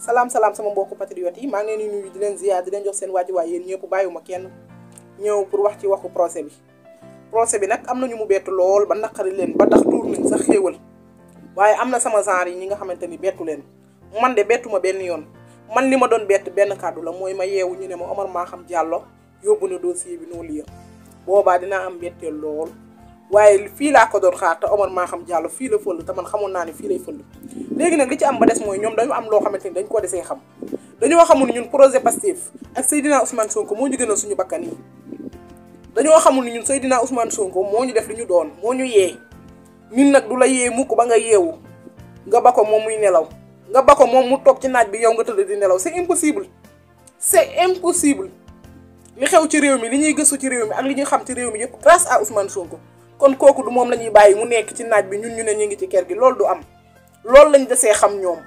salaam sama mbokku patriote yi maa ngi leen di nuyu di leen ziar di leen jox seen wàccuwaay yéen ñëpp bàyyiwuma kenn ñëw pour wax ci waxu procès bi nag am na ñu mu bett lool ba naqari leen ba tax tuur nañ sax xéewal waaye am na sama genre yi ñi nga xamante ni bettu leen man de bettuma benn yoon man li ma doon bett benn kàddu la mooy ma yeewu ñu ne ma Omar Maham Diallo yóbbu na dossier bi non lieu boobaa dinaa am betteel lool waaye fii laa ko doon xaar te Omar Maham Diallo fii la fël te man xamoon naa ne fii lay fël léegi nag li ci am ba des mooy ñoom dañu am loo xamante ni dañ ko desee xam dañoo xamul ni ñun projet Pastef ak Seydina Ousmane Sonko moo ñu gënal suñu bakkan yi dañoo xamul ni ñun Seydina Ousmane Sonko moo ñu def li ñu doon moo ñu yee ñun nag du la yee mukk ba nga yeewu nga ba ko moom muy nelaw nga ba ko moom mu toog ci naaj bi yow nga tëdd di nelaw c'est impossible li xew ci réew mi li ñuy gëstu ci réew mi ak li ñuy xam ci réew mi yëpp grâce à Ousmane Sonko kon kooku du moom la ñuy bàyyi mu nekk ci naaj bi ñun ñu ne ñu ngi ci kër gi loolu du am loolu lañ desee xam ñoom